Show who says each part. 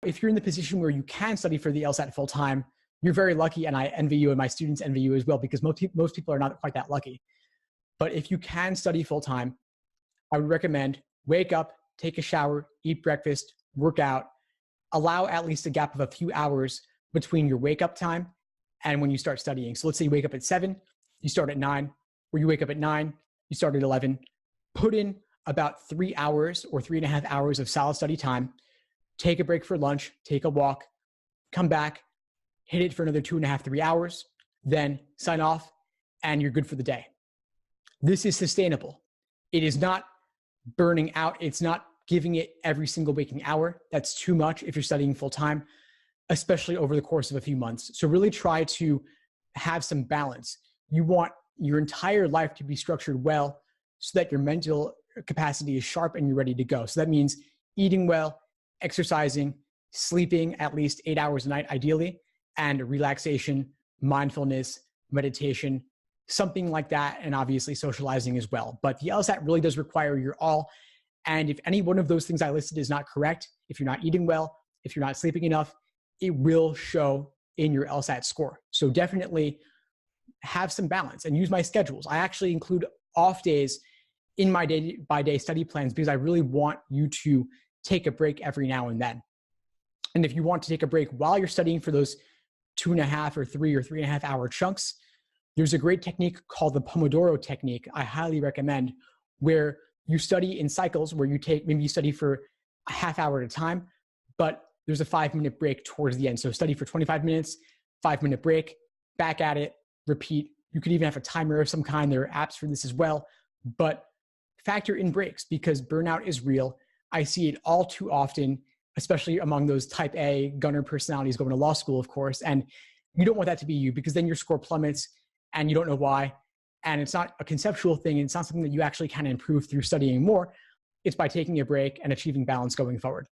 Speaker 1: If you're in the position where you can study for the LSAT full time, you're very lucky, and I envy you, and my students envy you as well, because most people are not quite that lucky. But if you can study full time, I would recommend wake up, take a shower, eat breakfast, work out, allow at least a gap of a few hours between your wake up time and when you start studying. So let's say you wake up at 7, you start at 9, or you wake up at 9, you start at 11. Put in about 3 hours or 3.5 hours of solid study time. Take a break for lunch, take a walk, come back, hit it for another 2.5, 3 hours, then sign off, and you're good for the day. This is sustainable. It is not burning out. It's not giving it every single waking hour. That's too much if you're studying full time, especially over the course of a few months. So really try to have some balance. You want your entire life to be structured well so that your mental capacity is sharp and you're ready to go. So that means eating well, exercising, sleeping at least 8 hours a night, ideally, and relaxation, mindfulness, meditation, something like that, and obviously socializing as well. But the LSAT really does require your all. And if any one of those things I listed is not correct, if you're not eating well, if you're not sleeping enough, it will show in your LSAT score. So definitely have some balance and use my schedules. I actually include off days in my day-by-day study plans because I really want you to take a break every now and then. And if you want to take a break while you're studying for those 2.5 or 3 or 3.5 hour chunks, there's a great technique called the Pomodoro technique I highly recommend, where you study in cycles where maybe you study for a half hour at a time, but there's a 5-minute break towards the end. So study for 25 minutes, 5-minute break, back at it, repeat. You could even have a timer of some kind. There are apps for this as well, but factor in breaks because burnout is real. I see it all too often, especially among those type A gunner personalities going to law school, of course. And you don't want that to be you because then your score plummets and you don't know why. And it's not a conceptual thing. It's not something that you actually can improve through studying more. It's by taking a break and achieving balance going forward.